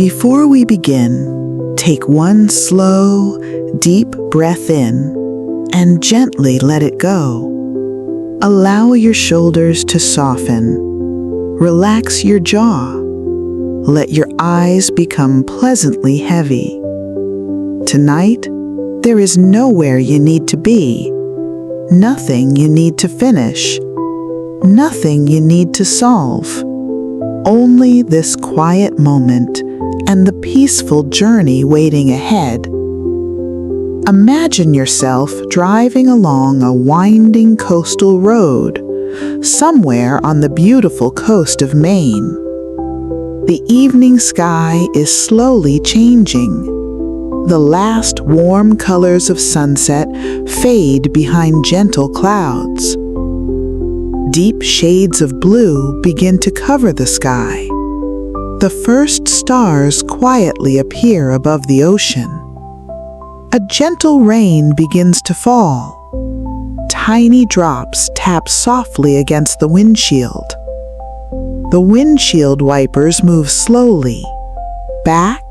Before we begin, take one slow, deep breath in and gently let it go. Allow your shoulders to soften. Relax your jaw. Let your eyes become pleasantly heavy. Tonight, there is nowhere you need to be, nothing you need to finish, nothing you need to solve. Only this quiet moment and the peaceful journey waiting ahead. Imagine yourself driving along a winding coastal road, somewhere on the beautiful coast of Maine. The evening sky is slowly changing. The last warm colors of sunset fade behind gentle clouds. Deep shades of blue begin to cover the sky. The first stars quietly appear above the ocean. A gentle rain begins to fall. Tiny drops tap softly against the windshield. The windshield wipers move slowly, back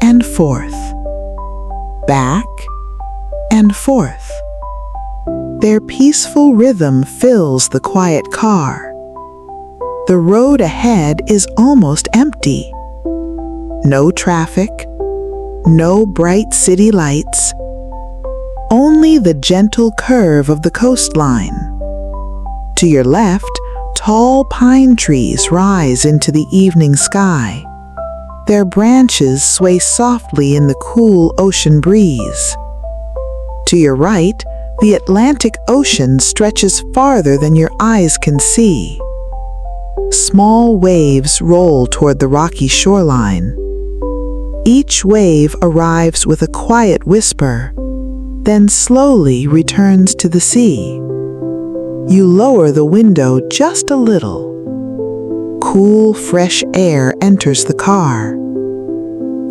and forth, back and forth. Their peaceful rhythm fills the quiet car. The road ahead is almost empty. No traffic, no bright city lights, only the gentle curve of the coastline. To your left, tall pine trees rise into the evening sky. Their branches sway softly in the cool ocean breeze. To your right, the Atlantic Ocean stretches farther than your eyes can see. Small waves roll toward the rocky shoreline. Each wave arrives with a quiet whisper, then slowly returns to the sea. You lower the window just a little. Cool, fresh air enters the car.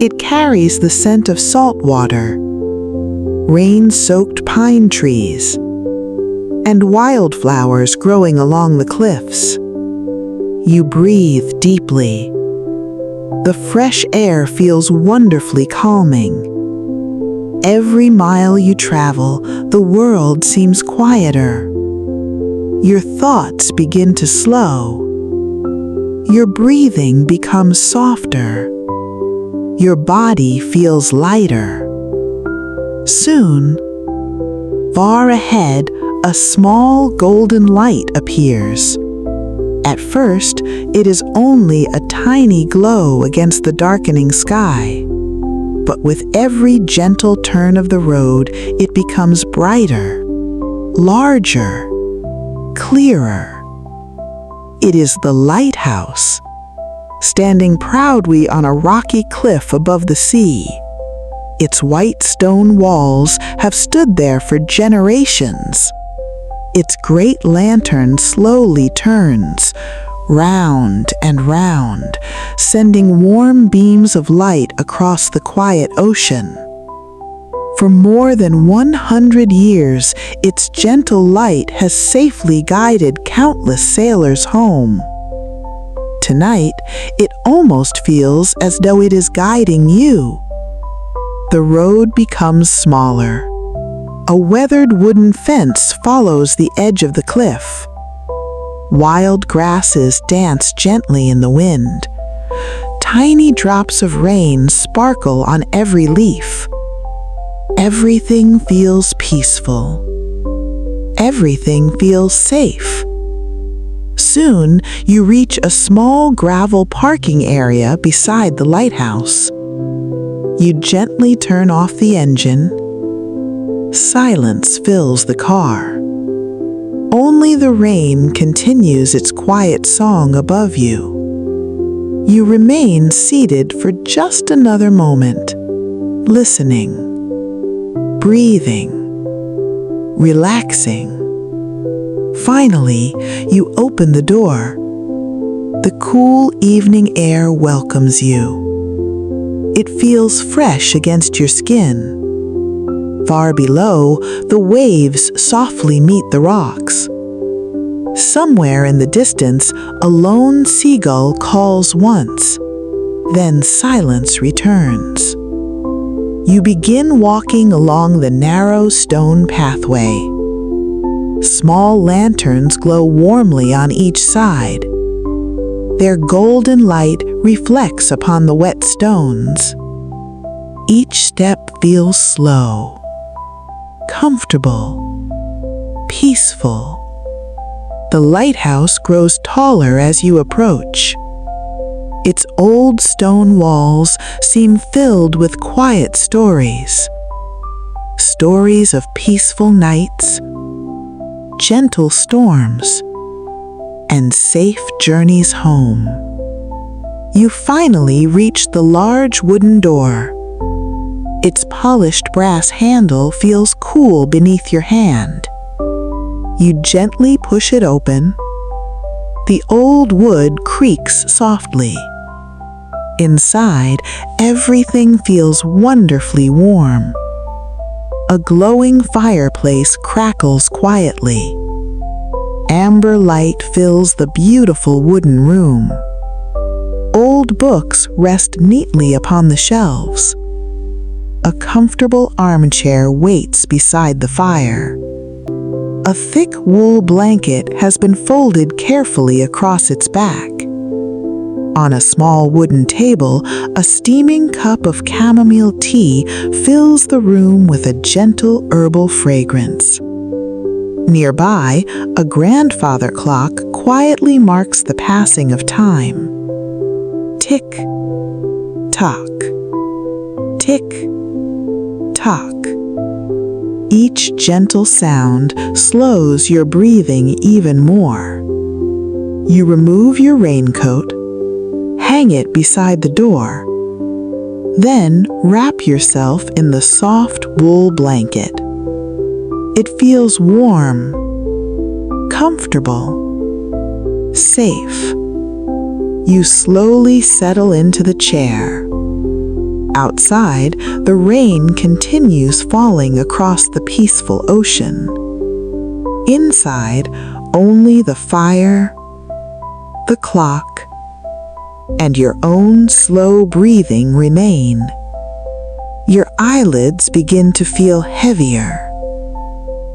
It carries the scent of salt water, rain-soaked pine trees, and wildflowers growing along the cliffs. You breathe deeply. The fresh air feels wonderfully calming. Every mile you travel, the world seems quieter. Your thoughts begin to slow. Your breathing becomes softer. Your body feels lighter. Soon, far ahead, a small golden light appears. At first, it is only a tiny glow against the darkening sky. But with every gentle turn of the road, it becomes brighter, larger, clearer. It is the lighthouse, standing proudly on a rocky cliff above the sea. Its white stone walls have stood there for generations. Its great lantern slowly turns, round and round, sending warm beams of light across the quiet ocean. For more than 100 years, its gentle light has safely guided countless sailors home. Tonight, it almost feels as though it is guiding you. The road becomes smaller. A weathered wooden fence follows the edge of the cliff. Wild grasses dance gently in the wind. Tiny drops of rain sparkle on every leaf. Everything feels peaceful. Everything feels safe. Soon, you reach a small gravel parking area beside the lighthouse. You gently turn off the engine. Silence fills the car. Only the rain continues its quiet song above you. You remain seated for just another moment, listening, breathing, relaxing. Finally, you open the door. The cool evening air welcomes you. It feels fresh against your skin. Far below, the waves softly meet the rocks. Somewhere in the distance, a lone seagull calls once, Then silence returns. You begin walking along the narrow stone pathway. Small lanterns glow warmly on each side. Their golden light reflects upon the wet stones. Each step feels slow, comfortable, peaceful. The lighthouse grows taller as you approach. Its old stone walls seem filled with quiet stories. Stories of peaceful nights, gentle storms, and safe journeys home. You finally reach the large wooden door. Its polished brass handle feels cool beneath your hand. You gently push it open. The old wood creaks softly. Inside, everything feels wonderfully warm. A glowing fireplace crackles quietly. Amber light fills the beautiful wooden room. Old books rest neatly upon the shelves. A comfortable armchair waits beside the fire. A thick wool blanket has been folded carefully across its back. On a small wooden table, a steaming cup of chamomile tea fills the room with a gentle herbal fragrance. Nearby, a grandfather clock quietly marks the passing of time. Tick, tock, tick, tock. Each gentle sound slows your breathing even more. You remove your raincoat, hang it beside the door, then wrap yourself in the soft wool blanket. It feels warm, comfortable, safe. You slowly settle into the chair. Outside, the rain continues falling across the peaceful ocean. Inside, only the fire, the clock, and your own slow breathing remain. Your eyelids begin to feel heavier.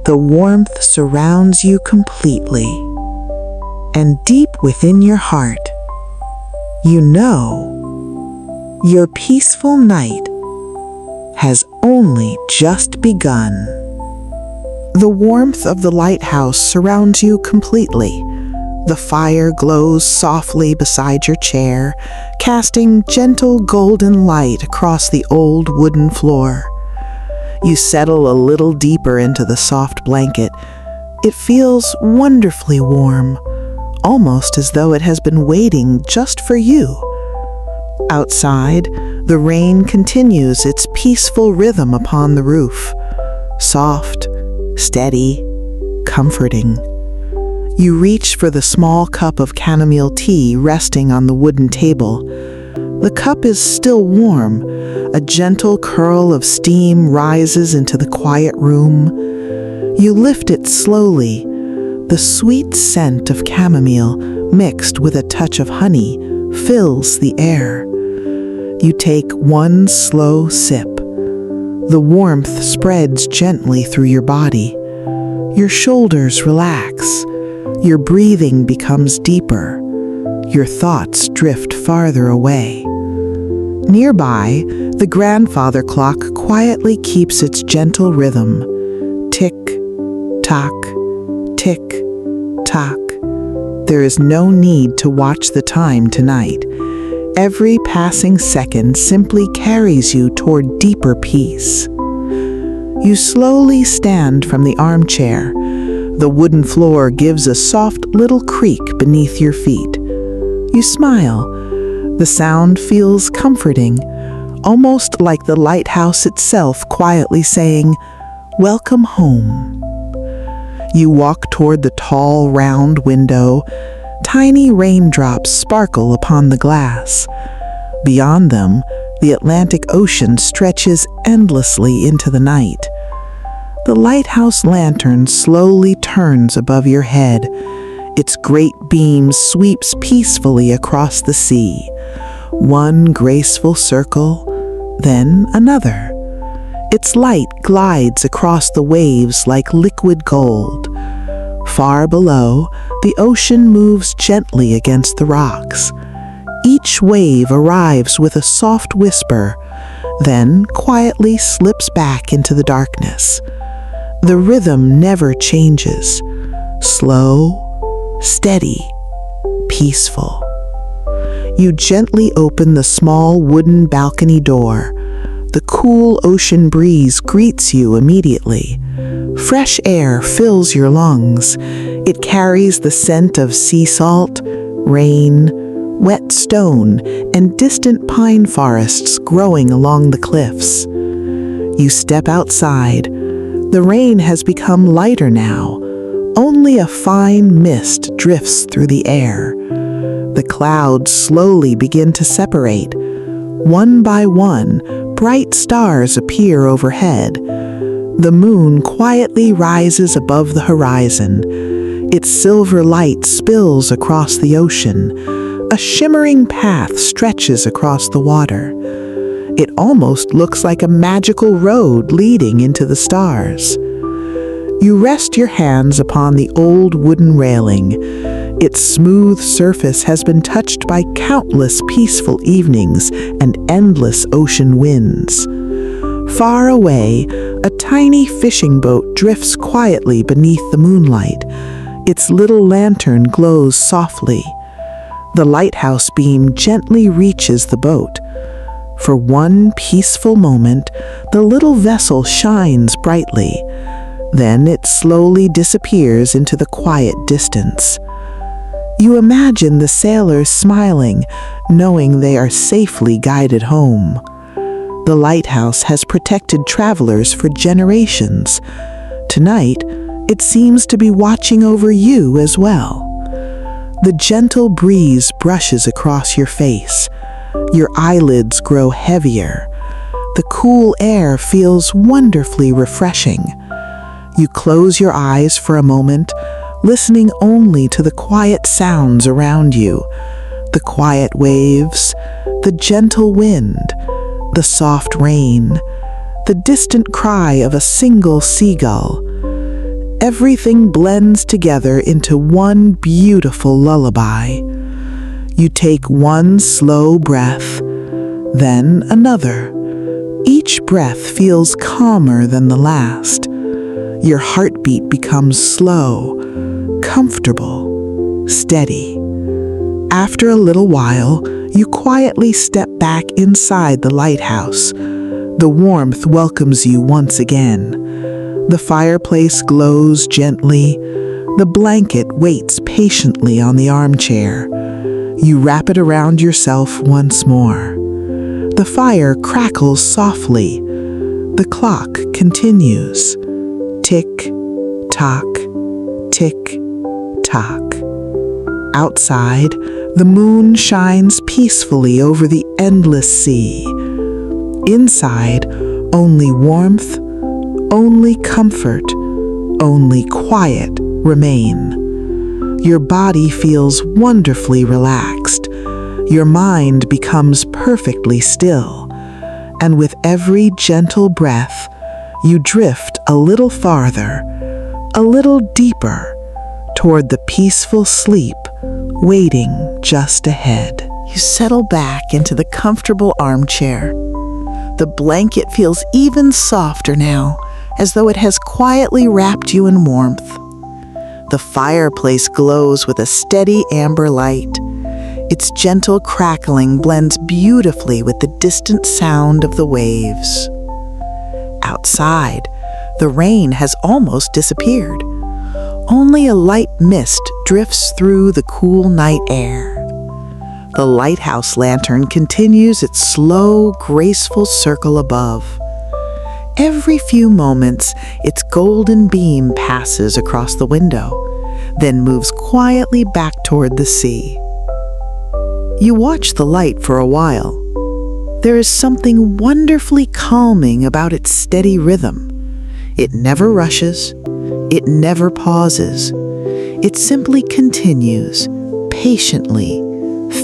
The warmth surrounds you completely. And deep within your heart, you know your peaceful night has only just begun. The warmth of the lighthouse surrounds you completely. The fire glows softly beside your chair, casting gentle golden light across the old wooden floor. You settle a little deeper into the soft blanket. It feels wonderfully warm, almost as though it has been waiting just for you. Outside, the rain continues its peaceful rhythm upon the roof. Soft, steady, comforting. You reach for the small cup of chamomile tea resting on the wooden table. The cup is still warm. A gentle curl of steam rises into the quiet room. You lift it slowly. The sweet scent of chamomile, mixed with a touch of honey, fills the air. You take one slow sip. The warmth spreads gently through your body. Your shoulders relax. Your breathing becomes deeper. Your thoughts drift farther away. Nearby, the grandfather clock quietly keeps its gentle rhythm. Tick, tock, tick, tock. There is no need to watch the time tonight. Every passing second simply carries you toward deeper peace. You slowly stand from the armchair. The wooden floor gives a soft little creak beneath your feet. You smile. The sound feels comforting, almost like the lighthouse itself quietly saying, "Welcome home." You walk toward the tall, round window. Tiny raindrops sparkle upon the glass. Beyond them, the Atlantic Ocean stretches endlessly into the night. The lighthouse lantern slowly turns above your head. Its great beam sweeps peacefully across the sea. One graceful circle, then another. Its light glides across the waves like liquid gold. Far below, the ocean moves gently against the rocks. Each wave arrives with a soft whisper, then quietly slips back into the darkness. The rhythm never changes. Slow, steady, peaceful. You gently open the small wooden balcony door. The cool ocean breeze greets you immediately. Fresh air fills your lungs. It carries the scent of sea salt, rain, wet stone, and distant pine forests growing along the cliffs. You step outside. The rain has become lighter now. Only a fine mist drifts through the air. The clouds slowly begin to separate. One by one, bright stars appear overhead. The moon quietly rises above the horizon. Its silver light spills across the ocean. A shimmering path stretches across the water. It almost looks like a magical road leading into the stars. You rest your hands upon the old wooden railing. Its smooth surface has been touched by countless peaceful evenings and endless ocean winds. Far away, a tiny fishing boat drifts quietly beneath the moonlight. Its little lantern glows softly. The lighthouse beam gently reaches the boat. For one peaceful moment, the little vessel shines brightly. Then it slowly disappears into the quiet distance. You imagine the sailors smiling, knowing they are safely guided home. The lighthouse has protected travelers for generations. Tonight, it seems to be watching over you as well. The gentle breeze brushes across your face. Your eyelids grow heavier. The cool air feels wonderfully refreshing. You close your eyes for a moment, listening only to the quiet sounds around you. The quiet waves, the gentle wind, the soft rain, the distant cry of a single seagull. Everything blends together into one beautiful lullaby. You take one slow breath, then another. Each breath feels calmer than the last. Your heartbeat becomes slow, comfortable, steady. After a little while, you quietly step back inside the lighthouse. The warmth welcomes you once again. The fireplace glows gently. The blanket waits patiently on the armchair. You wrap it around yourself once more. The fire crackles softly. The clock continues. Tick, tock, tick, tock. Outside, the moon shines peacefully over the endless sea. Inside, only warmth, only comfort, only quiet remain. Your body feels wonderfully relaxed. Your mind becomes perfectly still. And with every gentle breath, you drift a little farther, a little deeper, toward the peaceful sleep waiting just ahead. You settle back into the comfortable armchair. The blanket feels even softer now, as though it has quietly wrapped you in warmth. The fireplace glows with a steady amber light. Its gentle crackling blends beautifully with the distant sound of the waves. Outside, the rain has almost disappeared. Only a light mist drifts through the cool night air. The lighthouse lantern continues its slow, graceful circle above. Every few moments, its golden beam passes across the window, then moves quietly back toward the sea. You watch the light for a while. There is something wonderfully calming about its steady rhythm. It never rushes. It never pauses. It simply continues, patiently,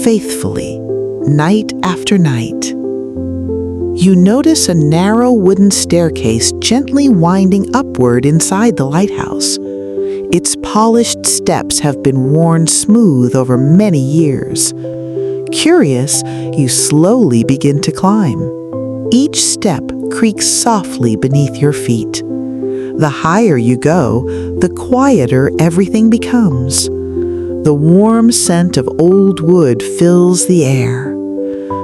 faithfully, night after night. You notice a narrow wooden staircase gently winding upward inside the lighthouse. Its polished steps have been worn smooth over many years. Curious, you slowly begin to climb. Each step creaks softly beneath your feet. The higher you go, the quieter everything becomes. The warm scent of old wood fills the air.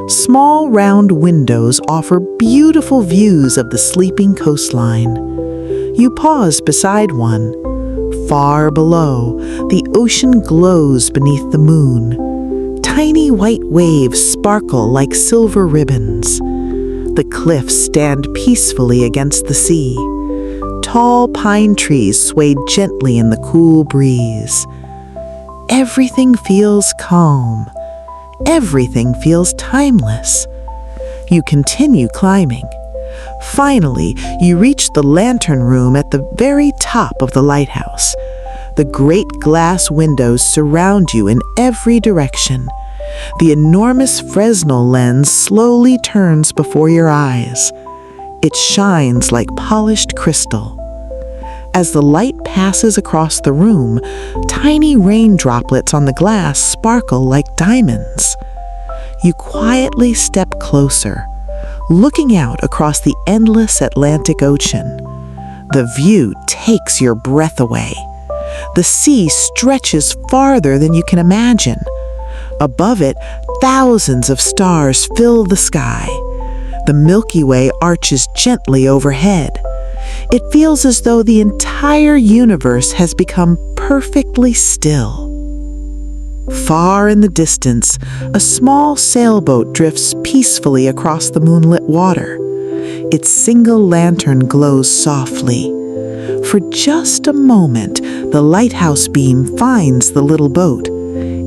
Small round windows offer beautiful views of the sleeping coastline. You pause beside one. Far below, the ocean glows beneath the moon. Tiny white waves sparkle like silver ribbons. The cliffs stand peacefully against the sea. Tall pine trees sway gently in the cool breeze. Everything feels calm. Everything feels timeless. You continue climbing. Finally, you reach the lantern room at the very top of the lighthouse. The great glass windows surround you in every direction. The enormous Fresnel lens slowly turns before your eyes. It shines like polished crystal. As the light passes across the room, tiny rain droplets on the glass sparkle like diamonds. You quietly step closer, looking out across the endless Atlantic Ocean. The view takes your breath away. The sea stretches farther than you can imagine. Above it, thousands of stars fill the sky. The Milky Way arches gently overhead. It feels as though the entire universe has become perfectly still. Far in the distance, a small sailboat drifts peacefully across the moonlit water. Its single lantern glows softly. For just a moment, the lighthouse beam finds the little boat.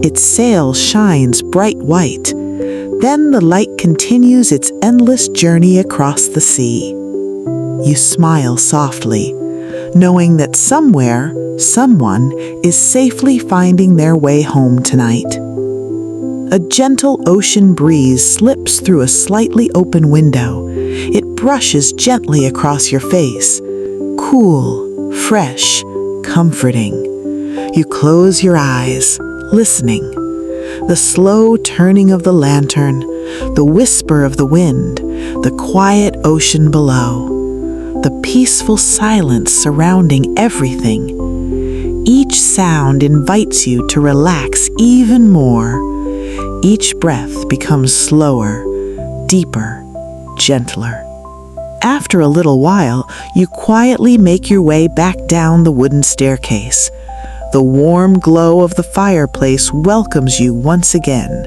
Its sail shines bright white. Then the light continues its endless journey across the sea. You smile softly, knowing that somewhere, someone is safely finding their way home tonight. A gentle ocean breeze slips through a slightly open window. It brushes gently across your face. Cool, fresh, comforting. You close your eyes, listening. The slow turning of the lantern, the whisper of the wind, the quiet ocean below. The peaceful silence surrounding everything. Each sound invites you to relax even more. Each breath becomes slower, deeper, gentler. After a little while, you quietly make your way back down the wooden staircase. The warm glow of the fireplace welcomes you once again.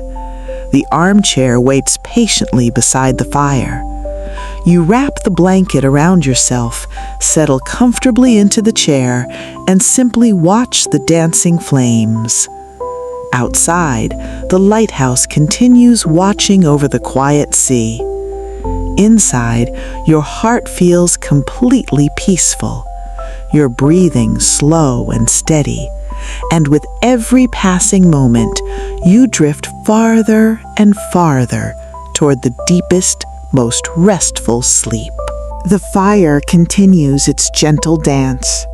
The armchair waits patiently beside the fire. You wrap the blanket around yourself, settle comfortably into the chair, and simply watch the dancing flames. Outside, the lighthouse continues watching over the quiet sea. Inside, your heart feels completely peaceful. Your breathing slow and steady, and with every passing moment, you drift farther and farther toward the deepest, most restful sleep. The fire continues its gentle dance.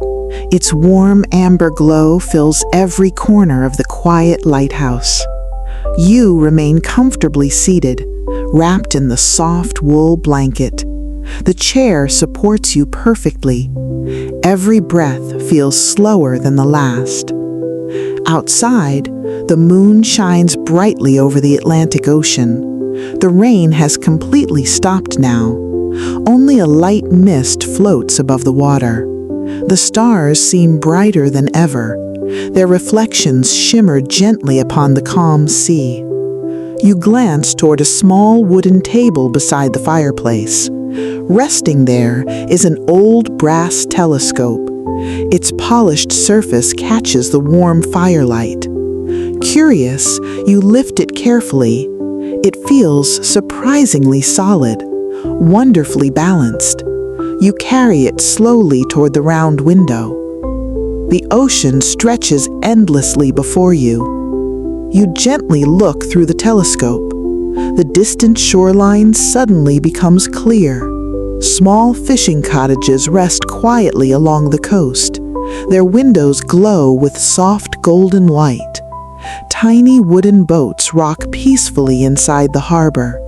Its warm amber glow fills every corner of the quiet lighthouse. You remain comfortably seated, wrapped in the soft wool blanket. The chair supports you perfectly. Every breath feels slower than the last. Outside, the moon shines brightly over the Atlantic Ocean. The rain has completely stopped now. Only a light mist floats above the water. The stars seem brighter than ever. Their reflections shimmer gently upon the calm sea. You glance toward a small wooden table beside the fireplace. Resting there is an old brass telescope. Its polished surface catches the warm firelight. Curious, you lift it carefully. It feels surprisingly solid, wonderfully balanced. You carry it slowly toward the round window. The ocean stretches endlessly before you. You gently look through the telescope. The distant shoreline suddenly becomes clear. Small fishing cottages rest quietly along the coast. Their windows glow with soft golden light. Tiny wooden boats rock peacefully inside the harbor.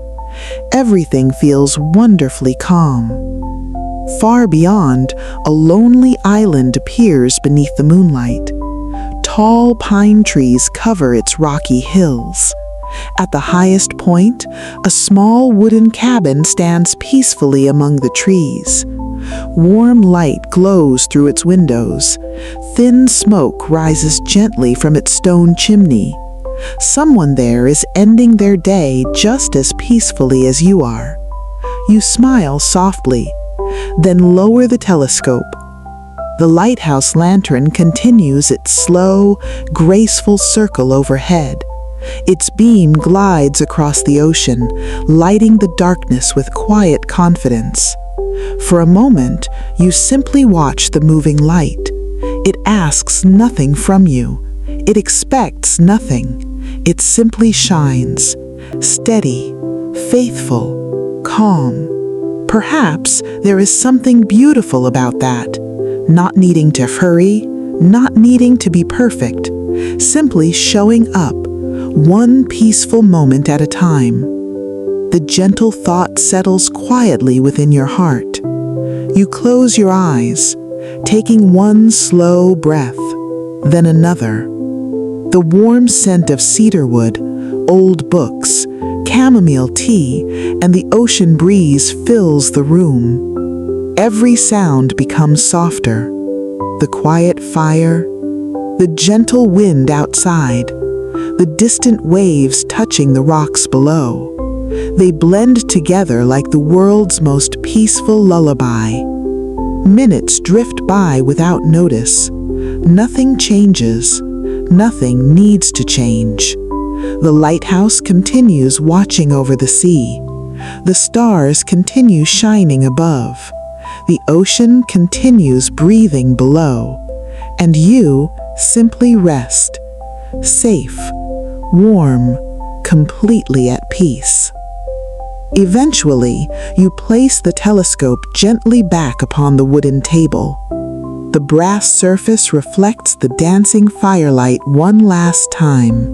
Everything feels wonderfully calm. Far beyond, a lonely island appears beneath the moonlight. Tall pine trees cover its rocky hills. At the highest point, a small wooden cabin stands peacefully among the trees. Warm light glows through its windows. Thin smoke rises gently from its stone chimney. Someone there is ending their day just as peacefully as you are. You smile softly, then lower the telescope. The lighthouse lantern continues its slow, graceful circle overhead. Its beam glides across the ocean, lighting the darkness with quiet confidence. For a moment, you simply watch the moving light. It asks nothing from you. It expects nothing. It simply shines, steady, faithful, calm. Perhaps there is something beautiful about that. Not needing to hurry, not needing to be perfect, simply showing up, one peaceful moment at a time. The gentle thought settles quietly within your heart. You close your eyes, taking one slow breath, then another. The warm scent of cedarwood, old books, chamomile tea, and the ocean breeze fills the room. Every sound becomes softer. The quiet fire, the gentle wind outside, the distant waves touching the rocks below. They blend together like the world's most peaceful lullaby. Minutes drift by without notice. Nothing changes. Nothing needs to change. The lighthouse continues watching over the sea. The stars continue shining above. The ocean continues breathing below. And you simply rest, safe, warm, completely at peace. Eventually, you place the telescope gently back upon the wooden table. The brass surface reflects the dancing firelight one last time.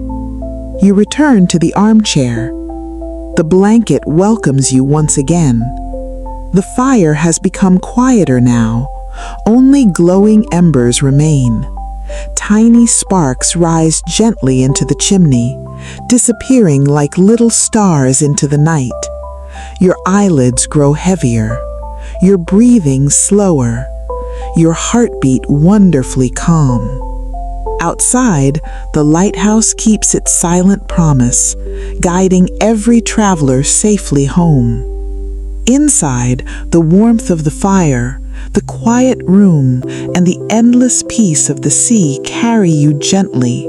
You return to the armchair. The blanket welcomes you once again. The fire has become quieter now. Only glowing embers remain. Tiny sparks rise gently into the chimney, disappearing like little stars into the night. Your eyelids grow heavier, your breathing slower, your heartbeat wonderfully calm. Outside, the lighthouse keeps its silent promise, guiding every traveler safely home. Inside, the warmth of the fire, the quiet room, and the endless peace of the sea carry you gently,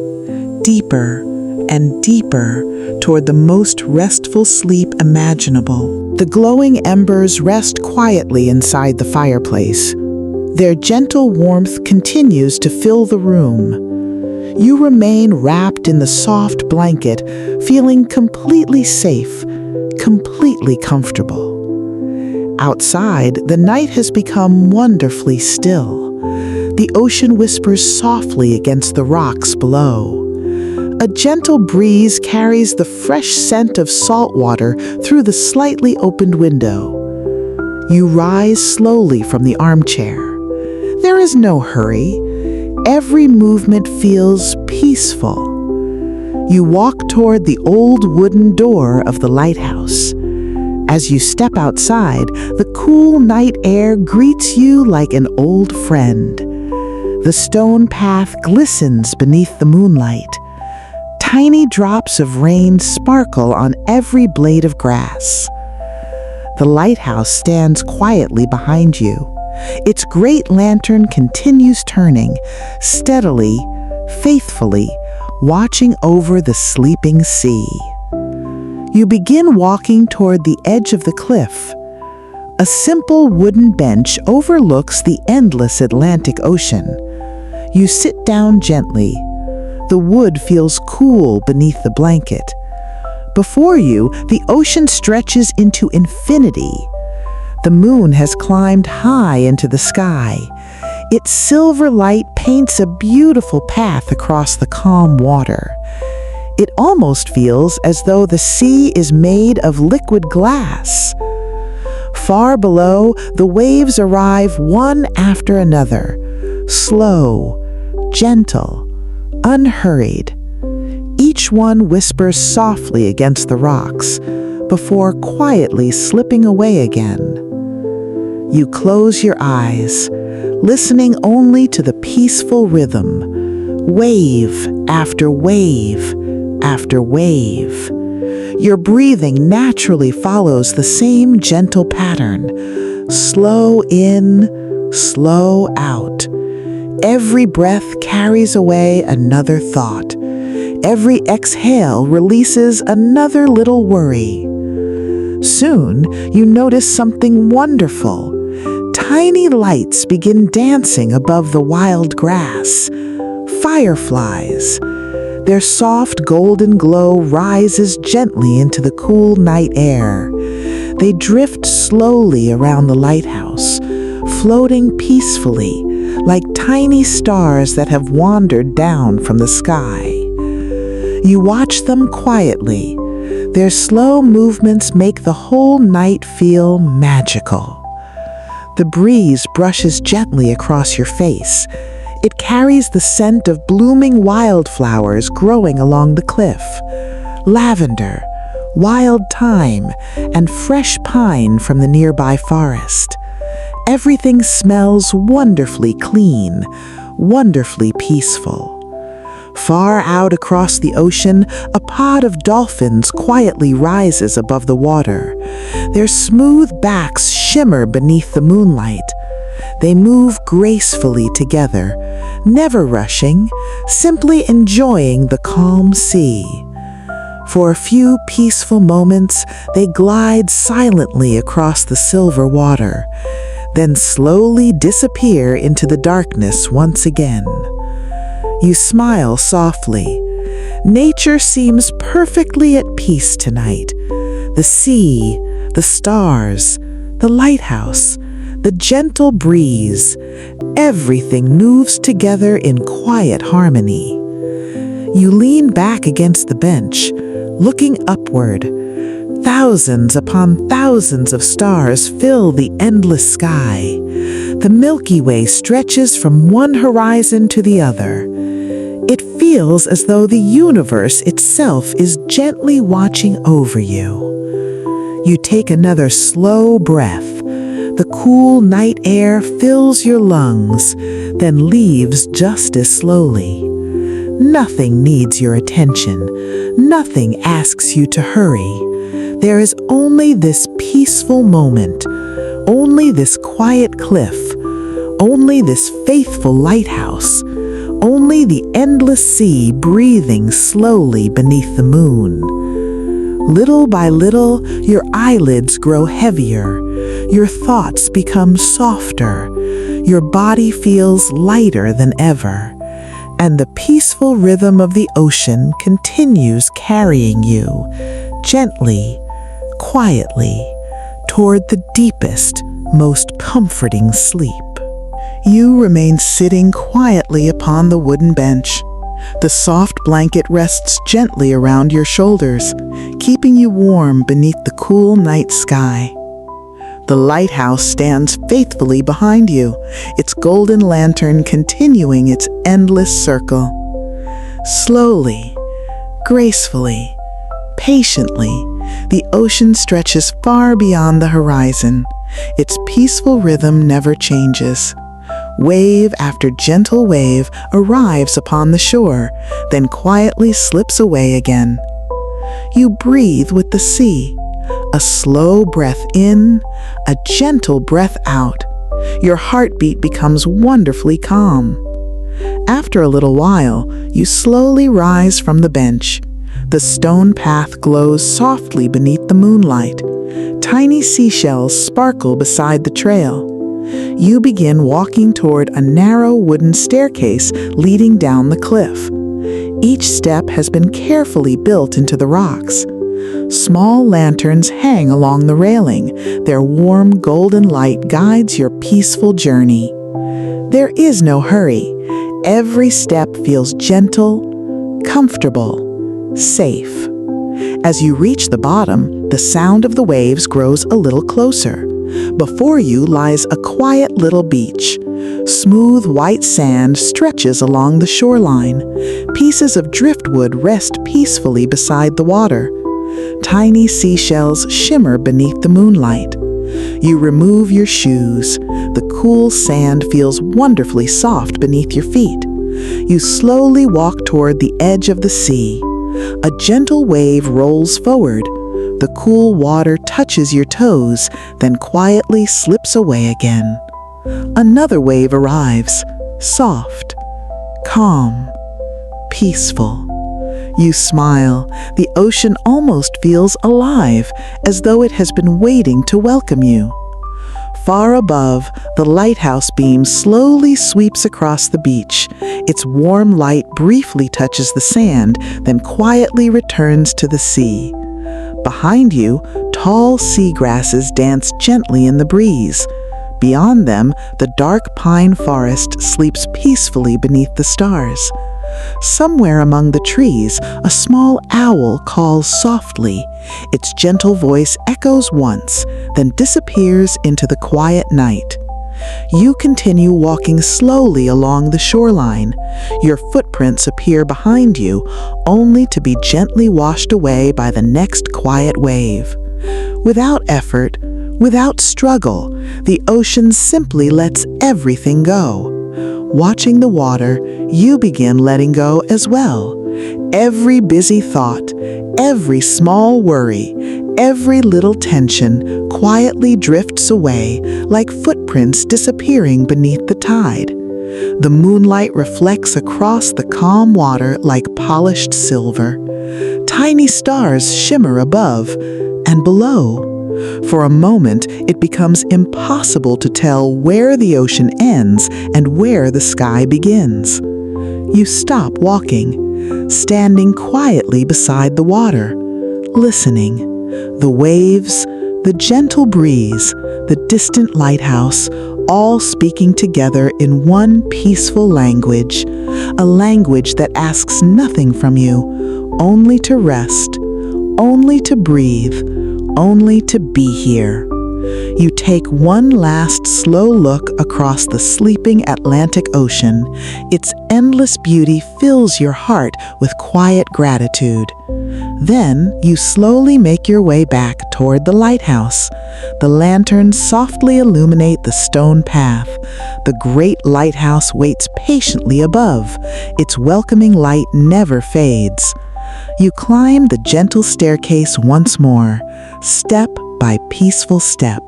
deeper and deeper toward the most restful sleep imaginable. The glowing embers rest quietly inside the fireplace. Their gentle warmth continues to fill the room. You remain wrapped in the soft blanket, feeling completely safe, completely comfortable. Outside, the night has become wonderfully still. The ocean whispers softly against the rocks below. A gentle breeze carries the fresh scent of salt water through the slightly opened window. You rise slowly from the armchair. There is no hurry. Every movement feels peaceful. You walk toward the old wooden door of the lighthouse. As you step outside, the cool night air greets you like an old friend. The stone path glistens beneath the moonlight. Tiny drops of rain sparkle on every blade of grass. The lighthouse stands quietly behind you. Its great lantern continues turning, steadily, faithfully, watching over the sleeping sea. You begin walking toward the edge of the cliff. A simple wooden bench overlooks the endless Atlantic Ocean. You sit down gently. The wood feels cool beneath the blanket. Before you, the ocean stretches into infinity. The moon has climbed high into the sky. Its silver light paints a beautiful path across the calm water. It almost feels as though the sea is made of liquid glass. Far below, the waves arrive one after another, slow, gentle, unhurried. Each one whispers softly against the rocks before quietly slipping away again. You close your eyes, listening only to the peaceful rhythm, wave after wave after wave. Your breathing naturally follows the same gentle pattern, slow in, slow out. Every breath carries away another thought. Every exhale releases another little worry. Soon, you notice something wonderful. Tiny lights begin dancing above the wild grass. Fireflies. Their soft golden glow rises gently into the cool night air. They drift slowly around the lighthouse, floating peacefully, like tiny stars that have wandered down from the sky. You watch them quietly. Their slow movements make the whole night feel magical. The breeze brushes gently across your face. It carries the scent of blooming wildflowers growing along the cliff. Lavender, wild thyme, and fresh pine from the nearby forest. Everything smells wonderfully clean, wonderfully peaceful. Far out across the ocean, a pod of dolphins quietly rises above the water. Their smooth backs shimmer beneath the moonlight. They move gracefully together, never rushing, simply enjoying the calm sea. For a few peaceful moments, they glide silently across the silver water, then slowly disappear into the darkness once again. You smile softly. Nature seems perfectly at peace tonight. The sea, the stars, the lighthouse, the gentle breeze, everything moves together in quiet harmony. You lean back against the bench, looking upward. Thousands upon thousands of stars fill the endless sky. The Milky Way stretches from one horizon to the other. It feels as though the universe itself is gently watching over you. You take another slow breath. The cool night air fills your lungs, then leaves just as slowly. Nothing needs your attention. Nothing asks you to hurry. There is only this peaceful moment, only this quiet cliff, only this faithful lighthouse, only the endless sea breathing slowly beneath the moon. Little by little, your eyelids grow heavier, your thoughts become softer, your body feels lighter than ever, and the peaceful rhythm of the ocean continues carrying you, gently, quietly, toward the deepest, most comforting sleep. You remain sitting quietly upon the wooden bench. The soft blanket rests gently around your shoulders, keeping you warm beneath the cool night sky. The lighthouse stands faithfully behind you, its golden lantern continuing its endless circle. Slowly, gracefully, patiently, the ocean stretches far beyond the horizon. Its peaceful rhythm never changes. Wave after gentle wave arrives upon the shore, then quietly slips away again. You breathe with the sea, a slow breath in, a gentle breath out. Your heartbeat becomes wonderfully calm. After a little while, you slowly rise from the bench. The stone path glows softly beneath the moonlight. Tiny seashells sparkle beside the trail. You begin walking toward a narrow wooden staircase leading down the cliff. Each step has been carefully built into the rocks. Small lanterns hang along the railing. Their warm golden light guides your peaceful journey. There is no hurry. Every step feels gentle, comfortable, safe. As you reach the bottom, the sound of the waves grows a little closer. Before you lies a quiet little beach. Smooth white sand stretches along the shoreline. Pieces of driftwood rest peacefully beside the water. Tiny seashells shimmer beneath the moonlight. You remove your shoes. The cool sand feels wonderfully soft beneath your feet. You slowly walk toward the edge of the sea. A gentle wave rolls forward. The cool water touches your toes, then quietly slips away again. Another wave arrives, soft, calm, peaceful. You smile. The ocean almost feels alive, as though it has been waiting to welcome you. Far above, the lighthouse beam slowly sweeps across the beach. Its warm light briefly touches the sand, then quietly returns to the sea. Behind you, tall seagrasses dance gently in the breeze. Beyond them, the dark pine forest sleeps peacefully beneath the stars. Somewhere among the trees, a small owl calls softly. Its gentle voice echoes once, then disappears into the quiet night. You continue walking slowly along the shoreline. Your footprints appear behind you, only to be gently washed away by the next quiet wave. Without effort, without struggle, the ocean simply lets everything go. Watching the water, you begin letting go as well. Every busy thought, every small worry, every little tension quietly drifts away like footprints disappearing beneath the tide. The moonlight reflects across the calm water like polished silver. Tiny stars shimmer above and below. For a moment, it becomes impossible to tell where the ocean ends and where the sky begins. You stop walking, standing quietly beside the water, listening. The waves, the gentle breeze, the distant lighthouse, all speaking together in one peaceful language, a language that asks nothing from you, only to rest, only to breathe, only to be here. You take one last slow look across the sleeping Atlantic Ocean. Its endless beauty fills your heart with quiet gratitude. Then you slowly make your way back toward the lighthouse. The lanterns softly illuminate the stone path. The great lighthouse waits patiently above. Its welcoming light never fades. You climb the gentle staircase once more, step by peaceful step.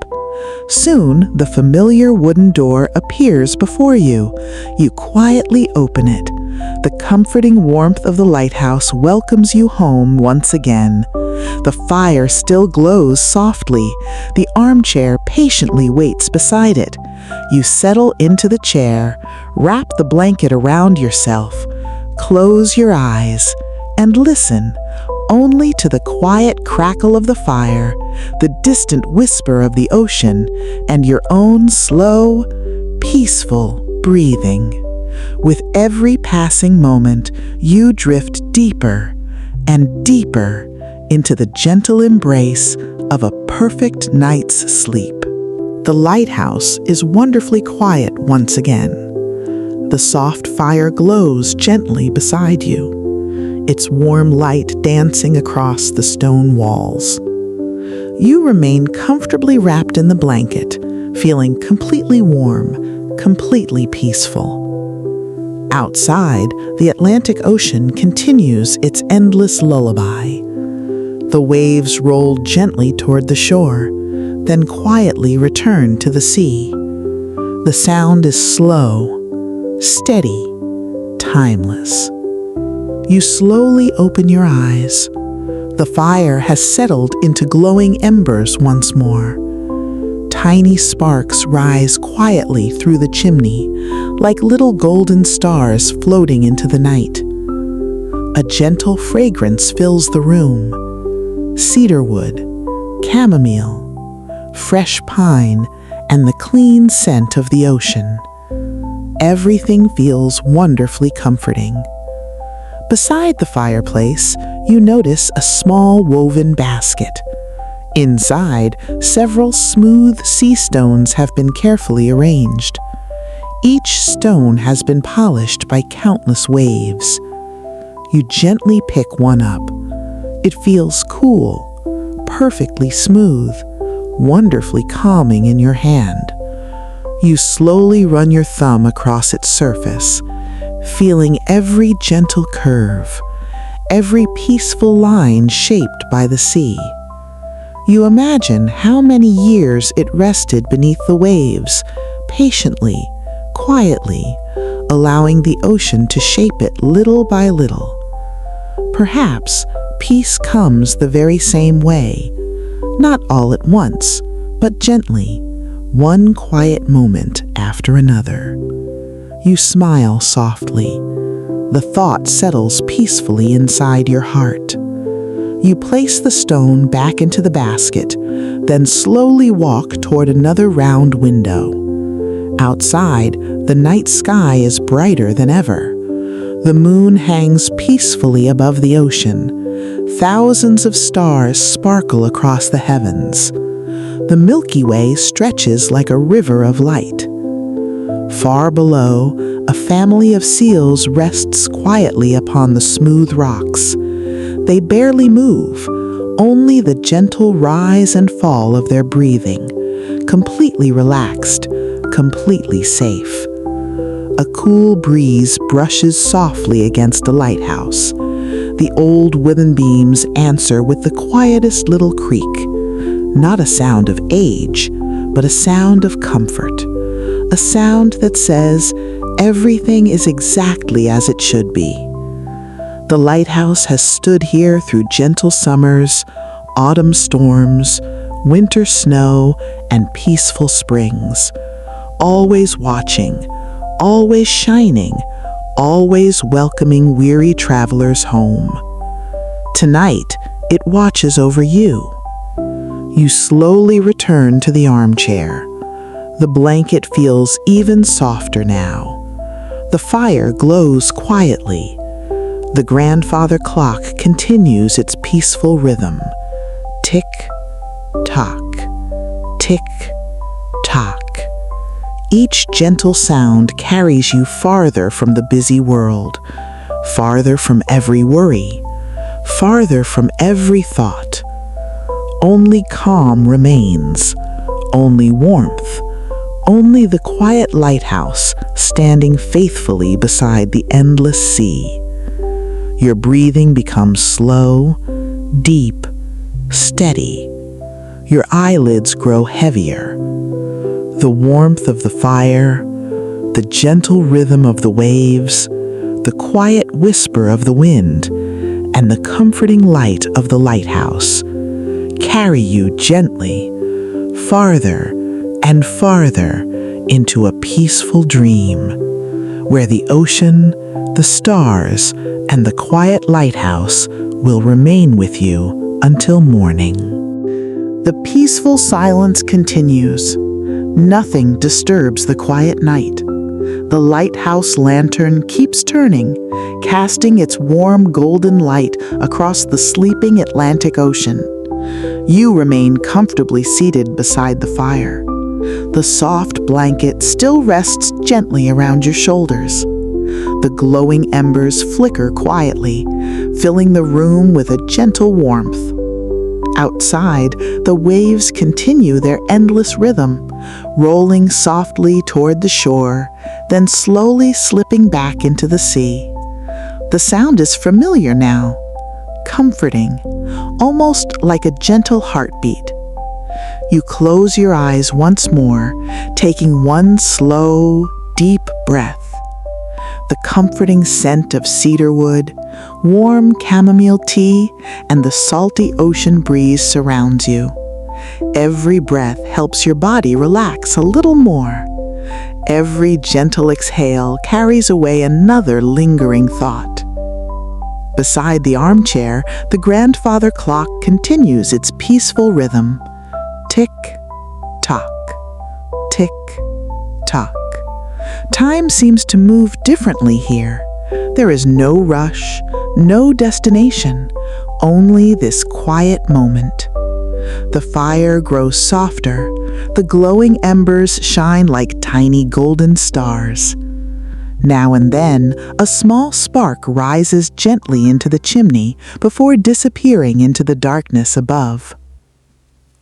Soon, the familiar wooden door appears before you. You quietly open it. The comforting warmth of the lighthouse welcomes you home once again. The fire still glows softly. The armchair patiently waits beside it. You settle into the chair, wrap the blanket around yourself, close your eyes, and listen only to the quiet crackle of the fire, the distant whisper of the ocean, and your own slow, peaceful breathing. With every passing moment, you drift deeper and deeper into the gentle embrace of a perfect night's sleep. The lighthouse is wonderfully quiet once again. The soft fire glows gently beside you, its warm light dancing across the stone walls. You remain comfortably wrapped in the blanket, feeling completely warm, completely peaceful. Outside, the Atlantic Ocean continues its endless lullaby. The waves roll gently toward the shore, then quietly return to the sea. The sound is slow, steady, timeless. You slowly open your eyes. The fire has settled into glowing embers once more. Tiny sparks rise quietly through the chimney, like little golden stars floating into the night. A gentle fragrance fills the room. cedarwood, chamomile, fresh pine, and the clean scent of the ocean. Everything feels wonderfully comforting. Beside the fireplace, you notice a small woven basket. Inside, several smooth sea stones have been carefully arranged. Each stone has been polished by countless waves. You gently pick one up. It feels cool, perfectly smooth, wonderfully calming in your hand. You slowly run your thumb across its surface, feeling every gentle curve, every peaceful line shaped by the sea. You imagine how many years it rested beneath the waves, patiently, quietly, allowing the ocean to shape it little by little. Perhaps peace comes the very same way, not all at once, but gently, one quiet moment after another. You smile softly. The thought settles peacefully inside your heart. You place the stone back into the basket, then slowly walk toward another round window. Outside, the night sky is brighter than ever. The moon hangs peacefully above the ocean. Thousands of stars sparkle across the heavens. The Milky Way stretches like a river of light. Far below, a family of seals rests quietly upon the smooth rocks. They barely move, only the gentle rise and fall of their breathing, completely relaxed, completely safe. A cool breeze brushes softly against the lighthouse. The old wooden beams answer with the quietest little creak. Not a sound of age, but a sound of comfort. A sound that says everything is exactly as it should be. The lighthouse has stood here through gentle summers, autumn storms, winter snow, and peaceful springs. Always watching, always shining, always welcoming weary travelers home. Tonight, it watches over you. You slowly return to the armchair. The blanket feels even softer now. The fire glows quietly. The grandfather clock continues its peaceful rhythm. Tick-tock, tick-tock. Each gentle sound carries you farther from the busy world, farther from every worry, farther from every thought. Only calm remains, only warmth, only the quiet lighthouse standing faithfully beside the endless sea. Your breathing becomes slow, deep, steady. Your eyelids grow heavier. The warmth of the fire, the gentle rhythm of the waves, the quiet whisper of the wind, and the comforting light of the lighthouse carry you gently, farther and farther into a peaceful dream, where the ocean, the stars, and the quiet lighthouse will remain with you until morning. The peaceful silence continues. Nothing disturbs the quiet night. The lighthouse lantern keeps turning, casting its warm golden light across the sleeping Atlantic Ocean. You remain comfortably seated beside the fire. The soft blanket still rests gently around your shoulders. The glowing embers flicker quietly, filling the room with a gentle warmth. Outside, the waves continue their endless rhythm, rolling softly toward the shore, then slowly slipping back into the sea. The sound is familiar now, comforting, almost like a gentle heartbeat. You close your eyes once more, taking one slow, deep breath. The comforting scent of cedarwood, warm chamomile tea, and the salty ocean breeze surrounds you. Every breath helps your body relax a little more. Every gentle exhale carries away another lingering thought. beside the armchair, the grandfather clock continues its peaceful rhythm. Tick, tock, tick, tock. Time seems to move differently here. There is no rush, no destination, only this quiet moment. The fire grows softer, the glowing embers shine like tiny golden stars. Now and then, a small spark rises gently into the chimney before disappearing into the darkness above.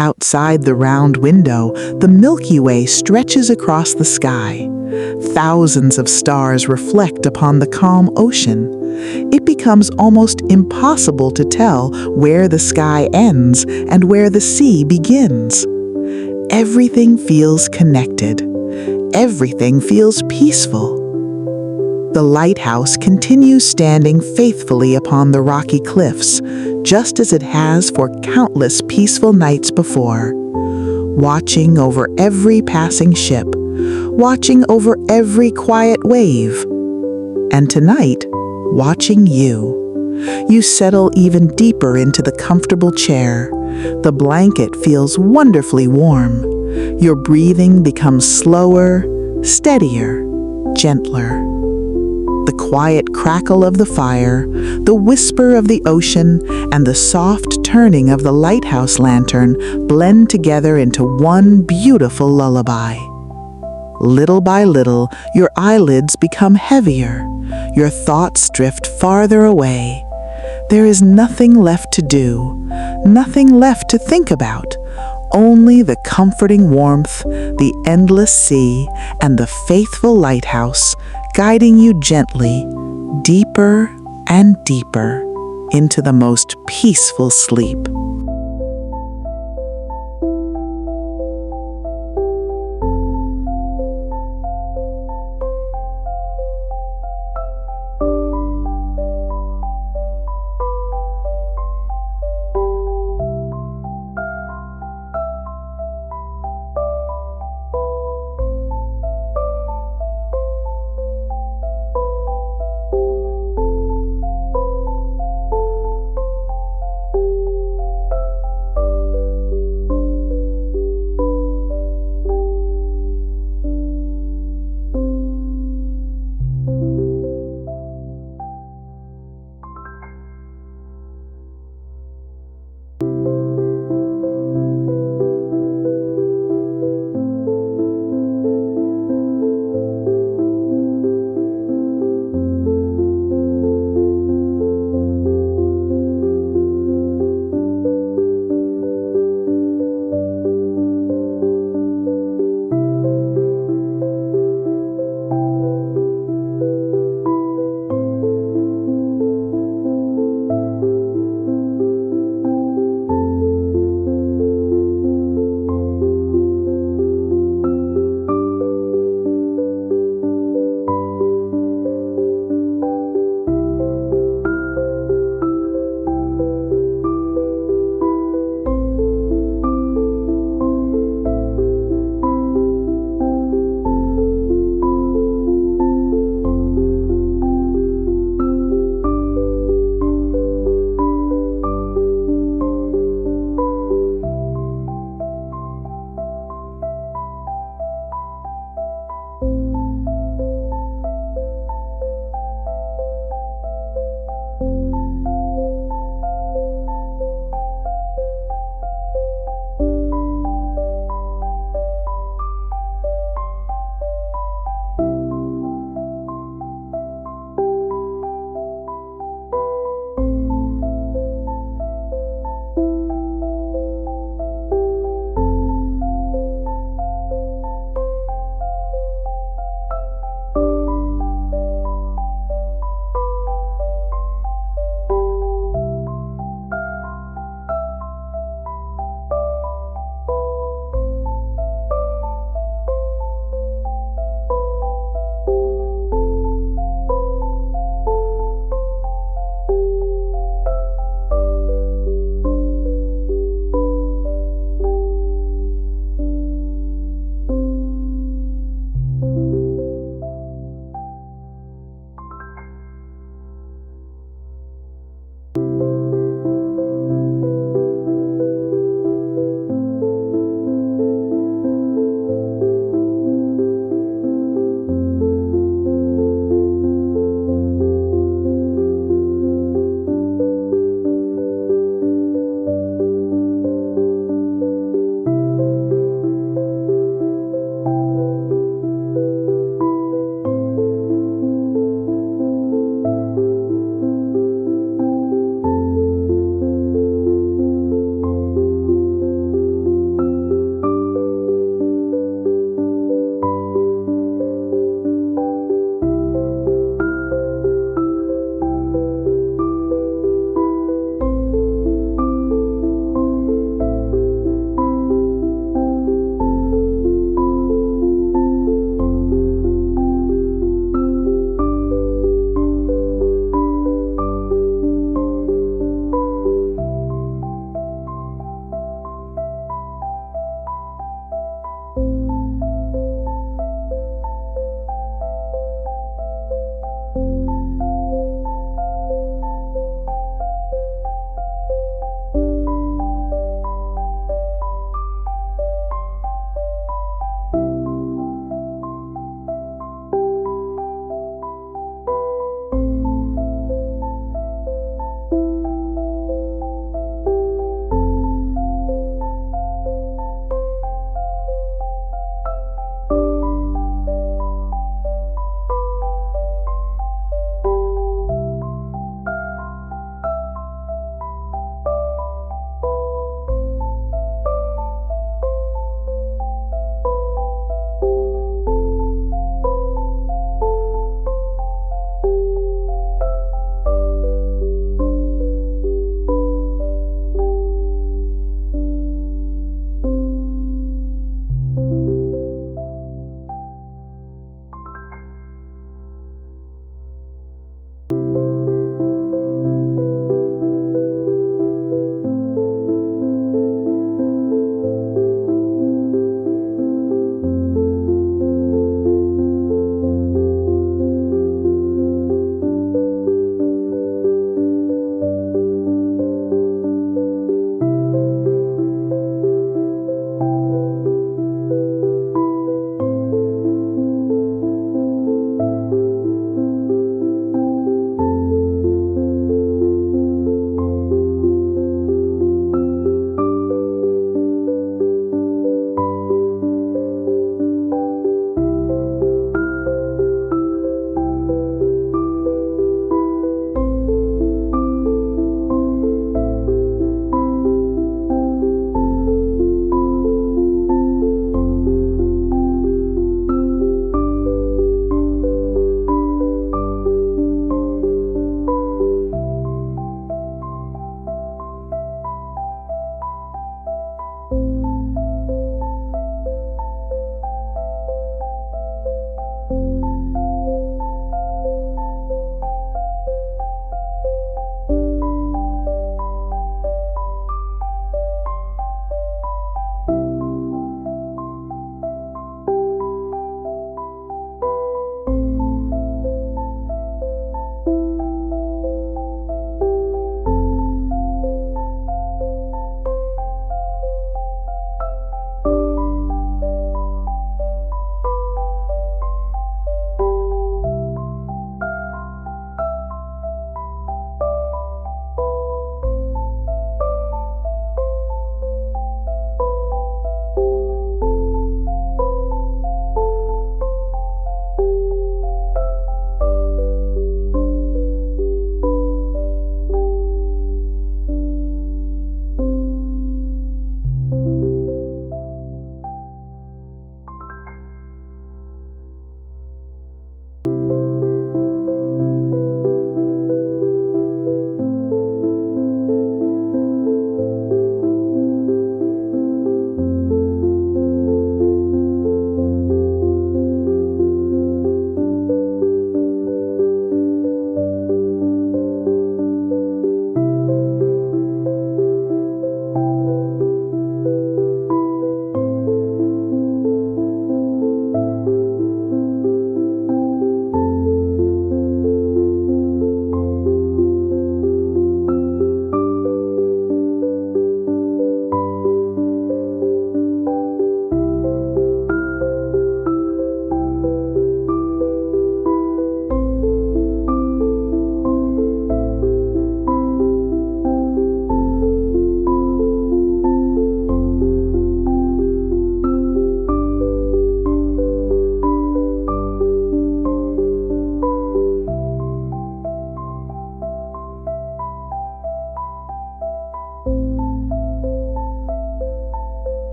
Outside the round window, the Milky Way stretches across the sky. Thousands of stars reflect upon the calm ocean. It becomes almost impossible to tell where the sky ends and where the sea begins. Everything feels connected. Everything feels peaceful. The lighthouse continues standing faithfully upon the rocky cliffs, just as it has for countless peaceful nights before, watching over every passing ship, watching over every quiet wave. And tonight, watching you. You settle even deeper into the comfortable chair. The blanket feels wonderfully warm. Your breathing becomes slower, steadier, gentler. The quiet crackle of the fire, the whisper of the ocean, and the soft turning of the lighthouse lantern blend together into one beautiful lullaby. Little by little, your eyelids become heavier. Your thoughts drift farther away. There is nothing left to do, nothing left to think about, only the comforting warmth, the endless sea, and the faithful lighthouse guiding you gently, deeper and deeper into the most peaceful sleep.